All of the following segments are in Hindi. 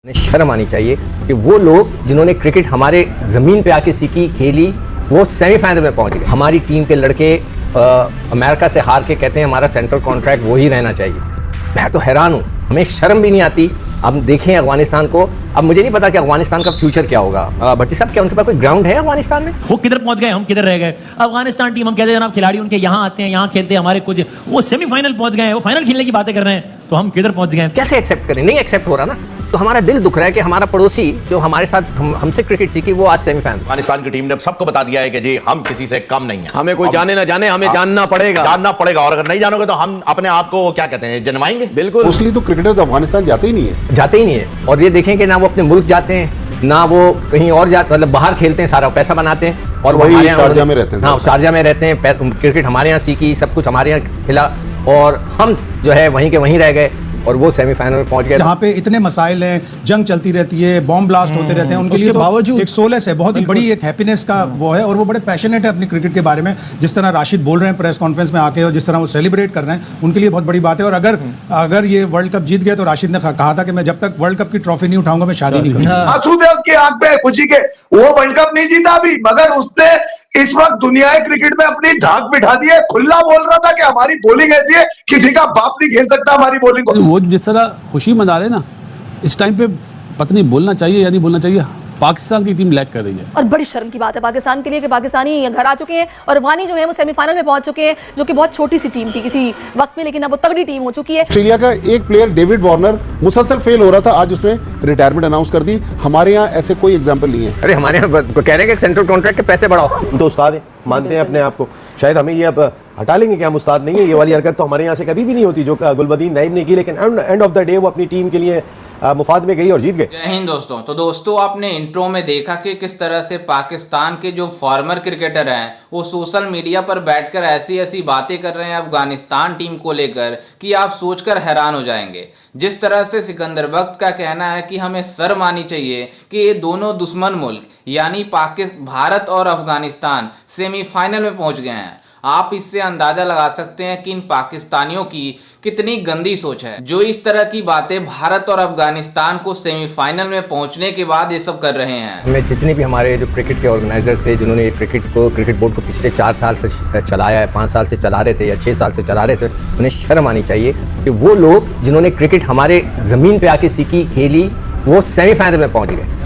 शर्म आनी चाहिए कि वो लोग जिन्होंने क्रिकेट हमारे ज़मीन पे आके सीखी खेली वो सेमीफाइनल में पहुंच गए। हमारी टीम के लड़के अमेरिका से हार के कहते हैं हमारा सेंट्रल कॉन्ट्रैक्ट वो ही रहना चाहिए। मैं तो हैरान हूँ, हमें शर्म भी नहीं आती। अब देखें अफगानिस्तान को, अब मुझे नहीं पता कि अफगानिस्तान का फ्यूचर क्या होगा। भट्टी साहब, क्या उनके पास कोई ग्राउंड है अफगानिस्तान में? वो किधर पहुंच गए, हम किधर रह गए। अफगानिस्तान टीम, हम कहते हैं जनाब खिलाड़ी उनके यहाँ आते हैं, यहाँ खेलते हैं, हमारे कुछ वो सेमीफाइनल पहुंच गए, वो फाइनल खेलने की बातें कर रहे हैं, तो हम किधर पहुंच गए। कैसे एक्सेप्ट करें? नहीं एक्सेप्ट हो रहा ना, तो हमारा दिल दुख रहा है कि हमारा पड़ोसी जो हमारे साथ हमसे क्रिकेट सीखी वो आज सेमीफाइनल। अफगानिस्तान की टीम ने सबको बता दिया है कि जी हम किसी से कम नहीं है। हमें कोई जाने ना जाने, हमें जानना पड़ेगा और अगर नहीं जानोगे तो हम अपने आप को क्या कहते हैं जनवाएंगे। बिल्कुल। मोस्टली तो क्रिकेटर्स अफगानिस्तान जाते ही नहीं है। और ये देखें कि ना वो अपने मुल्क जाते हैं ना वो कहीं और जाते, मतलब बाहर खेलते हैं, सारा पैसा बनाते हैं और वो वही हमारे यहाँ शारजा में रहते हैं। हाँ, शारजा में रहते हैं। क्रिकेट हमारे यहाँ सीखी, सब कुछ हमारे यहाँ खिला और हम जो है वहीं के वहीं रह गए और वो सेमीफाइनल में पहुंच गए। जहाँ पे इतने मसाइल हैं, जंग चलती रहती है, बॉम्ब ब्लास्ट होते रहते हैं, उनके लिए तो बावजूद एक सोलेस है, बहुत ही बड़ी एक हैप्पीनेस का वो है। और वो बड़े पैशनेट है अपनी क्रिकेट के बारे में, जिस तरह राशिद बोल रहे हैं प्रेस कॉन्फ्रेंस में आके और जिस तरह वो सेलिब्रेट कर रहे हैं, उनके लिए बहुत बड़ी बात है। और अगर ये वर्ल्ड कप जीत गए तो राशिद ने कहा था कि मैं जब तक वर्ल्ड कप की ट्रॉफी नहीं उठाऊंगा मैं शादी नहीं करूंगा। आंसू थे उसकी आंख पे खुशी के। वो वर्ल्ड कप नहीं जीता अभी, मगर उसने इस वक्त दुनियाई क्रिकेट में अपनी धाक बिठा दी है। खुला बोल रहा था कि हमारी बॉलिंग ऐसी है, किसी का बाप नहीं खेल सकता हमारी बॉलिंग को। वो जिस तरह खुशी मना रहे ना, इस टाइम पे पता नहीं बोलना चाहिए या नहीं बोलना चाहिए। पाकिस्तान की टीम लैग कर रही है और बड़ी शर्म की बात है पाकिस्तान के लिए कि पाकिस्तानी घर आ चुके हैं और अफगानी जो है वो सेमीफाइनल में पहुंच चुके हैं, जो कि बहुत छोटी सी टीम थी किसी वक्त में, लेकिन अब वो तगड़ी टीम हो चुकी है। ऑस्ट्रेलिया का एक प्लेयर डेविड वार्नर मुसलसल फेल हो रहा था, आज उसने रिटायरमेंट अनाउंस कर दी। हमारे यहाँ ऐसे कोई एग्जाम्पल नहीं है। अरे हमारे यहाँ कह रहे हैं कि सेंट्रल कॉन्ट्रैक्ट के पैसे बढ़ाओ। तो उस्ताद है, मानते हैं अपने आप को, शायद हमें ये अब हटा लेंगे कि हम उस्ताद नहीं है। ये वाली हरकत तो हमारे यहाँ से कभी भी नहीं होती जो गुलबदीन नाइब ने की, लेकिन एंड ऑफ द डे वो अपनी टीम के लिए मुफाद में गई और जीत गए। जय हिंद दोस्तों। तो दोस्तों आपने इंट्रो में देखा कि किस तरह से पाकिस्तान के जो फॉर्मर क्रिकेटर हैं वो सोशल मीडिया पर बैठकर ऐसी ऐसी बातें कर रहे हैं अफगानिस्तान टीम को लेकर कि आप सोचकर हैरान हो जाएंगे। जिस तरह से सिकंदर बख्त का कहना है कि हमें शर्म आनी चाहिए कि ये दोनों दुश्मन मुल्क यानी भारत और अफगानिस्तान सेमीफाइनल में पहुंच गए हैं। आप इससे अंदाजा लगा सकते हैं कि इन पाकिस्तानियों की कितनी गंदी सोच है जो इस तरह की बातें भारत और अफगानिस्तान को सेमीफाइनल में पहुंचने के बाद ये सब कर रहे हैं। हमें जितने भी हमारे जो क्रिकेट के ऑर्गेनाइजर्स थे जिन्होंने क्रिकेट बोर्ड को पिछले 4 साल से चलाया है, 5 साल से चला रहे थे या 6 साल से चला रहे थे, उन्हें शर्म आनी चाहिए कि वो लोग जिन्होंने क्रिकेट हमारे ज़मीन पे आके सीखी खेली वो सेमीफाइनल में पहुंच गए।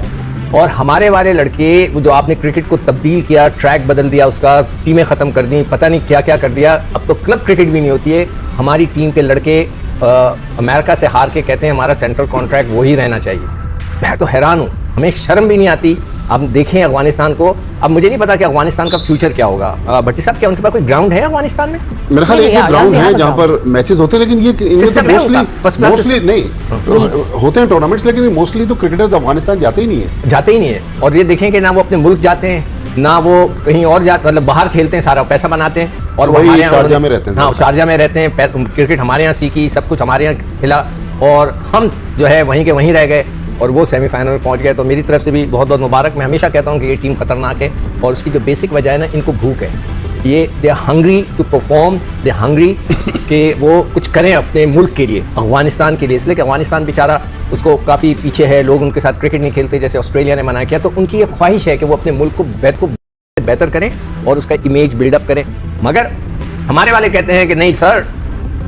और हमारे वाले लड़के जो आपने क्रिकेट को तब्दील किया, ट्रैक बदल दिया, उसका टीमें ख़त्म कर दी, पता नहीं क्या क्या कर दिया। अब तो क्लब क्रिकेट भी नहीं होती है। हमारी टीम के लड़के अमेरिका से हार के कहते हैं हमारा सेंट्रल कॉन्ट्रैक्ट वो ही रहना चाहिए। मैं तो हैरान हूँ, हमें शर्म भी नहीं आती। अब देखें अफगानिस्तान को, अब मुझे नहीं पता कि अफगानिस्तान का फ्यूचर क्या होगा। भट्टी साहब, क्या उनके पास कोई ग्राउंड है अफगानिस्तान में? मेरा ख्याल एक ग्राउंड है जहाँ पर मैचेस होते हैं, लेकिन ये मोस्टली नहीं होते हैं टूर्नामेंट्स, लेकिन मोस्टली तो क्रिकेटर्स अफगानिस्तान जाते ही नहीं है। और ये देखें कि ना वो अपने मुल्क जाते हैं ना वो कहीं और जाते, मतलब बाहर खेलते हैं, सारा पैसा बनाते हैं और वो हमारे यहाँ शारजा में रहते हैं। हाँ, शारजा में रहते हैं। क्रिकेट हमारे यहाँ सीखी, सब कुछ हमारे यहाँ खिला और हम जो है वहीं के वहीं रह गए और वो सेमीफाइनल में पहुंच गए। तो मेरी तरफ से भी बहुत बहुत मुबारक। मैं हमेशा कहता हूं कि ये टीम खतरनाक है और उसकी जो बेसिक वजह है ना, इनको भूख है। ये they are hungry to perform, they hungry कि वो कुछ करें अपने मुल्क के लिए, अफगानिस्तान के लिए। इसलिए कि अफगानिस्तान बेचारा उसको काफ़ी पीछे है, लोग उनके साथ क्रिकेट नहीं खेलते जैसे ऑस्ट्रेलिया ने मना किया। तो उनकी ये ख्वाहिश है कि वो अपने मुल्क को बेहतर करें और उसका इमेज बिल्डअप करें। मगर हमारे वाले कहते हैं कि नहीं सर,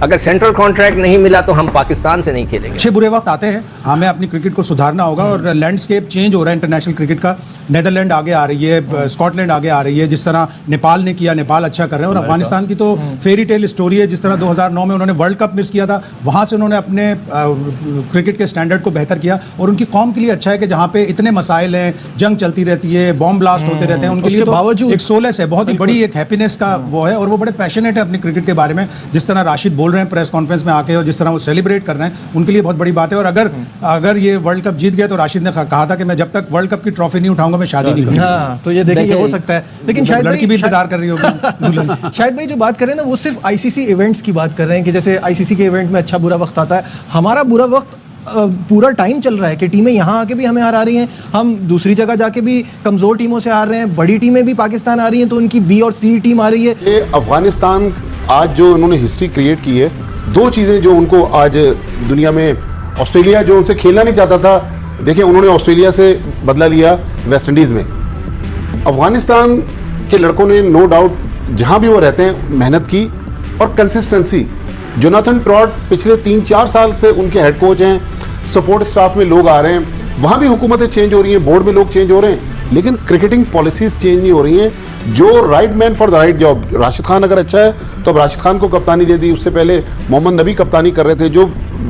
अगर सेंट्रल कॉन्ट्रैक्ट नहीं मिला तो हम पाकिस्तान से नहीं खेलेंगे। अच्छे बुरे वक्त आते हैं, हमें अपनी क्रिकेट को सुधारना होगा और लैंडस्केप चेंज हो रहा है इंटरनेशनल क्रिकेट का। नेदरलैंड आगे आ रही है, स्कॉटलैंड आगे आ रही है, जिस तरह नेपाल ने किया, नेपाल अच्छा कर रहे हैं। और अफगानिस्तान की तो फेरी टेल स्टोरी है, जिस तरह 2009 में उन्होंने वर्ल्ड कप मिस किया था, वहाँ से उन्होंने अपने क्रिकेट के स्टैंडर्ड को बेहतर किया और उनकी कौम के लिए अच्छा है कि जहाँ पे इतने मसाइल हैं, जंग चलती रहती है, बॉम्ब ब्लास्ट होते रहते हैं, उनके लिए तो बावजूद एक सोलेस है, बहुत ही बड़ी एक हैप्पीनेस का वो है। और वो बड़े पैशनेट है अपनी क्रिकेट के बारे में, जिस तरह राशिद बोल रहे हैं प्रेस कॉन्फ्रेंस में आके और जिस तरह वो सेलिब्रेट कर रहे हैं, उनके लिए बहुत बड़ी बात है। और अगर ये वर्ल्ड कप जीत गए तो राशिद ने कहा था कि मैं जब तक वर्ल्ड कप की ट्रॉफी नहीं उठाऊंगा मैं शादी नहीं करूंगा। तो ये देखिए हो सकता है, लेकिन शायद लड़की भी इंतजार कर रही होगी। शायद भाई जो बात कर रहे हैं ना वो सिर्फ आईसीसी इवेंट्स की बात कर रहे हैं कि जैसे आईसीसी के इवेंट में अच्छा बुरा वक्त आता है, हमारा बुरा वक्त पूरा टाइम चल रहा है कि टीमें यहाँ आके भी हमें हरा रही हैं, हम दूसरी जगह जाके भी कमजोर टीमों से हार रहे हैं, बड़ी टीमें भी पाकिस्तान आ रही हैं तो उनकी बी और सी टीम आ रही है। ये अफगानिस्तान आज जो उन्होंने हिस्ट्री क्रिएट की है, 2 चीज़ें जो उनको आज दुनिया में, ऑस्ट्रेलिया जो उनसे खेलना नहीं चाहता था, देखिए उन्होंने ऑस्ट्रेलिया से बदला लिया वेस्ट इंडीज में। अफगानिस्तान के लड़कों ने नो डाउट जहां भी वो रहते हैं मेहनत की और कंसिस्टेंसी। जोनाथन ट्रॉट पिछले 3-4 साल से उनके हेड कोच हैं, सपोर्ट स्टाफ में लोग आ रहे हैं, वहां भी हुकूमतें चेंज हो रही हैं, बोर्ड में लोग चेंज हो रहे हैं, लेकिन क्रिकेटिंग पॉलिसीज चेंज नहीं हो रही हैं। जो right man for the right job, Rashid Khan अगर अच्छा है तो अब राशिद खान को कप्तानी दे दी, उससे पहले मोहम्मद नबी कप्तानी कर रहे थे। जो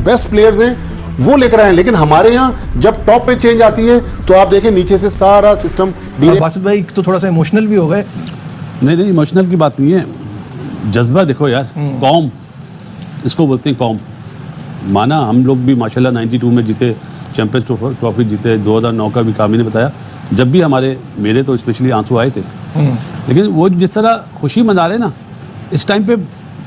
बेस्ट प्लेयर्स हैं वो लेकर आए हैं, लेकिन हमारे यहाँ जब टॉप पे चेंज आती है तो आप देखें नीचे से सारा सिस्टम। बासित भाई तो थोड़ा सा इमोशनल भी हो गए। नहीं इमोशनल की बात नहीं है, जज्बा देखो यार, कौम इसको बोलते हैं कौम। माना हम लोग भी माशाल्लाह 92 में जीते, चैंपियंस ट्रॉफी जीते, 2009 का भी कामी ने बताया, जब भी मेरे तो स्पेशली आंसू आए थे। लेकिन वो जिस तरह खुशी मना रहे ना, इस टाइम पे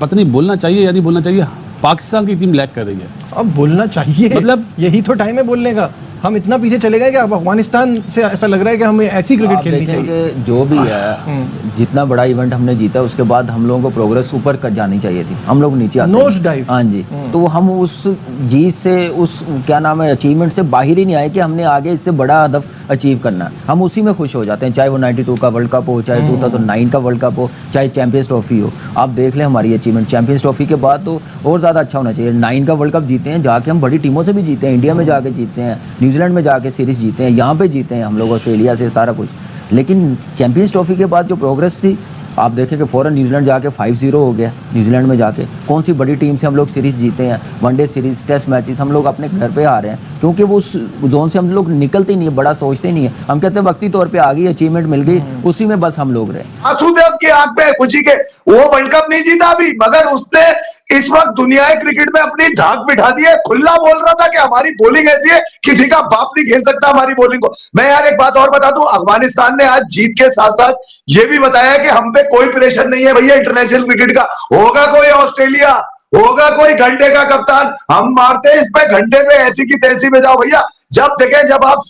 पता नहीं बोलना चाहिए या नहीं बोलना चाहिए, पाकिस्तान की टीम लैग कर रही है। अब बोलना चाहिए, मतलब यही तो टाइम है बोलने का। हम इतना पीछे चले गए कि अब अफगानिस्तान से ऐसा लग रहा है कि हमें ऐसी क्रिकेट खेलनी चाहिए। जो भी है, जितना बड़ा इवेंट हमने जीता उसके बाद हम लोगों को प्रोग्रेस ऊपर कर जानी चाहिए थी, हम लोग नीचे आते नोज डाइव। हाँ जी, तो हम उस जीत से, उस क्या नाम है अचीवमेंट से बाहर ही नहीं आए कि हमने आगे इससे बड़ा हदफ अचीव करना है। हम उसी में खुश हो जाते हैं, चाहे वो 92 का वर्ल्ड कप हो, चाहे 2009 का वर्ल्ड कप हो, चाहे चैंपियंस ट्रॉफी हो। आप देख लें हमारी अचीवमेंट, चैंपियंस ट्रॉफी के बाद तो और ज़्यादा अच्छा होना चाहिए। 9 का वर्ल्ड कप जीते हैं, जाके हम बड़ी टीमों से भी जीते हैं, इंडिया में जाके जीते हैं, न्यूजीलैंड में जाके सीरीज जीते हैं, यहाँ पे जीते हैं हम लोग ऑस्ट्रेलिया से, सारा कुछ। लेकिन चैंपियंस ट्रॉफी के बाद जो प्रोग्रेस थी, आप देखें कि फ़ौरन न्यूजीलैंड जाके 5-0 हो गया। न्यूजीलैंड में जाके कौन सी बड़ी टीम से हम लोग सीरीज़ जीते हैं, वनडे सीरीज़, टेस्ट मैचेस हम लोग अपने घर पे आ रहे हैं, क्योंकि वो उस जोन से हम लोग निकलते ही नहीं है, बड़ा सोचते नहीं है। हम कहते हैं वक्ती तौर पे आ गई, अचीवमेंट मिल गई, उसी में बस हम लोग रहे। आंसू की आंख पे खुशी के, वो वर्ल्ड कप नहीं जीता अभी, मगर उसने इस वक्त दुनिया क्रिकेट में अपनी धाक बिठा दी है। खुला बोल रहा था कि हमारी बॉलिंग ऐसी है, किसी का बाप नहीं खेल सकता हमारी बॉलिंग को। मैं यार एक बात और बता दूं, अफगानिस्तान ने आज जीत के साथ साथ ये भी बताया कि हम पे कोई प्रेशर नहीं है भैया इंटरनेशनल क्रिकेट का। होगा कोई ऑस्ट्रेलिया, होगा कोई घंटे का कप्तान, हम मारते हैं इस पे घंटे पे, ऐसी की तैसी में जाओ भैया। जब देखें, जब आप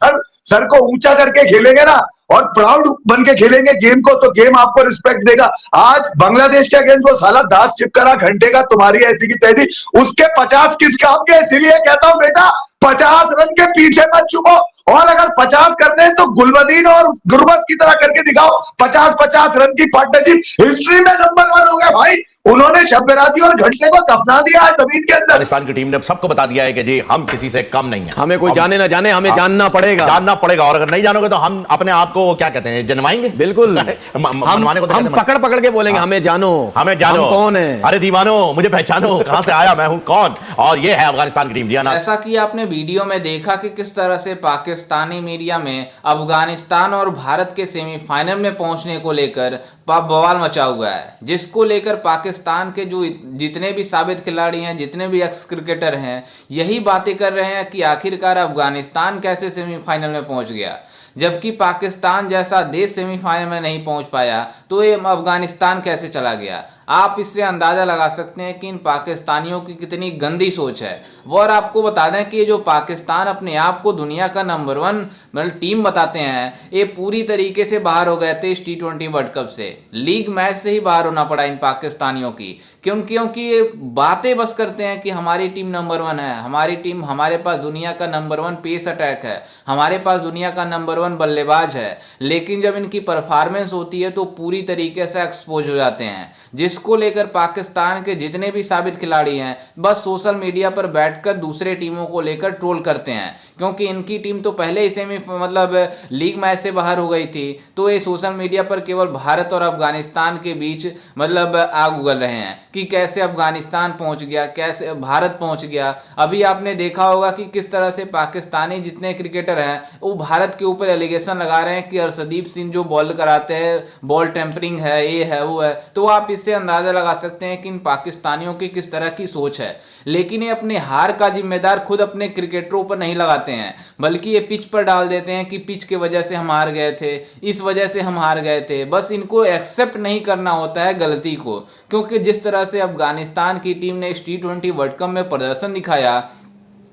सर को ऊंचा करके खेलेंगे ना और प्राउड बन के खेलेंगे गेम को, तो गेम आपको रिस्पेक्ट देगा। आज बांग्लादेश के अगेंस्ट वो साला दास चिपका घंटे का, तुम्हारी ऐसी की तैसी, उसके 50 किस काम के। इसलिए कहता हूं बेटा, 50 रन के पीछे मत चुको, और अगर 50 करने हैं तो गुलबदीन और गुरबत की तरह करके दिखाओ। 50-50 रन की पार्टनरशिप हिस्ट्री में नंबर 1 हो गया भाई। उन्होंने शब-ए-राती और घंटे को दफना दिया है जमीन के अंदर। पाकिस्तान की टीम ने सबको बता दिया है कि जी हम किसी से कम नहीं है, हमें कोई जाने ना जाने, हमें जानना पड़ेगा, और अगर नहीं जानोगे तो हम अपने आप को क्या कहते हैं, जनवाएंगे। बिल्कुल, हम पकड़ के बोलेंगे हमें जानो, हमें जानो, हम कौन है, अरे दीवानो मुझे पहचानो, कहां से आया, मैं हूं कौन। और ये है अफगानिस्तान की टीम। जैसा कि आपने वीडियो में देखा कि किस तरह से पाकिस्तानी मीडिया में अफगानिस्तान और भारत के सेमीफाइनल में पहुंचने को लेकर बवाल मचा हुआ है, जिसको लेकर पाकिस्तान के जो जितने भी साबित खिलाड़ी हैं, जितने भी एक्स क्रिकेटर हैं, यही बातें कर रहे हैं कि आखिरकार अफगानिस्तान कैसे सेमीफाइनल में पहुंच गया। जबकि पाकिस्तान जैसा देश सेमीफाइनल में नहीं पहुंच पाया, तो ये अफगानिस्तान कैसे चला गया। आप इससे अंदाजा लगा सकते हैं कि इन पाकिस्तानियों की कितनी गंदी सोच है। और आपको बता दें कि जो पाकिस्तान अपने आप को दुनिया का नंबर 1 मतलब टीम बताते हैं, ये पूरी तरीके से बाहर हो गए थे इस T20 वर्ल्ड कप से। लीग मैच से ही बाहर होना पड़ा इन पाकिस्तानियों की, क्योंकि ये बातें बस करते हैं कि हमारी टीम नंबर 1 है, हमारी टीम, हमारे पास दुनिया का नंबर 1 पेस अटैक है, हमारे पास दुनिया का नंबर 1 बल्लेबाज है। लेकिन जब इनकी परफॉर्मेंस होती है तो पूरी तरीके से एक्सपोज हो जाते हैं, जिसको लेकर पाकिस्तान के जितने भी साबित खिलाड़ी हैं बस सोशल मीडिया पर बैठकर दूसरे टीमों को लेकर ट्रोल करते हैं। क्योंकि इनकी टीम तो पहले ही मतलब लीग मैच से बाहर हो गई थी, तो ये सोशल मीडिया पर केवल भारत और अफगानिस्तान के बीच मतलब आग उगल रहे हैं कि कैसे अफगानिस्तान पहुंच गया, कैसे भारत पहुंच गया। अभी आपने देखा होगा कि किस तरह से पाकिस्तानी जितने क्रिकेटर हैं वो भारत के ऊपर एलिगेशन लगा रहे हैं कि अर्शदीप सिंह जो बॉल कराते हैं, बॉल टेम्परिंग है, ये है वो है। तो आप इससे अंदाजा लगा सकते हैं कि इन पाकिस्तानियों की किस तरह की सोच है। लेकिन ये अपने हार का जिम्मेदार खुद अपने क्रिकेटरों पर नहीं लगाते हैं, बल्कि ये पिच पर डाल देते हैं कि पिच की वजह से हम हार गए थे, इस वजह से हम हार गए थे। बस इनको एक्सेप्ट नहीं करना होता है गलती को, क्योंकि जिस तरह से अफगानिस्तान की टीम ने इस T20 वर्ल्ड कप में प्रदर्शन दिखाया,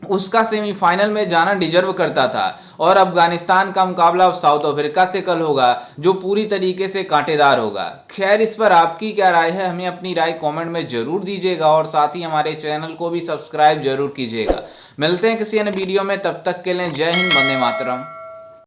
उसका सेमीफाइनल में जाना डिजर्व करता था। और अफगानिस्तान का मुकाबला साउथ अफ्रीका से कल होगा, जो पूरी तरीके से कांटेदार होगा। खैर, इस पर आपकी क्या राय है, हमें अपनी राय कमेंट में जरूर दीजिएगा और साथ ही हमारे चैनल को भी सब्सक्राइब जरूर कीजिएगा। मिलते हैं किसी अन्य वीडियो में, तब तक के लिए जय हिंद, वंदे मातरम।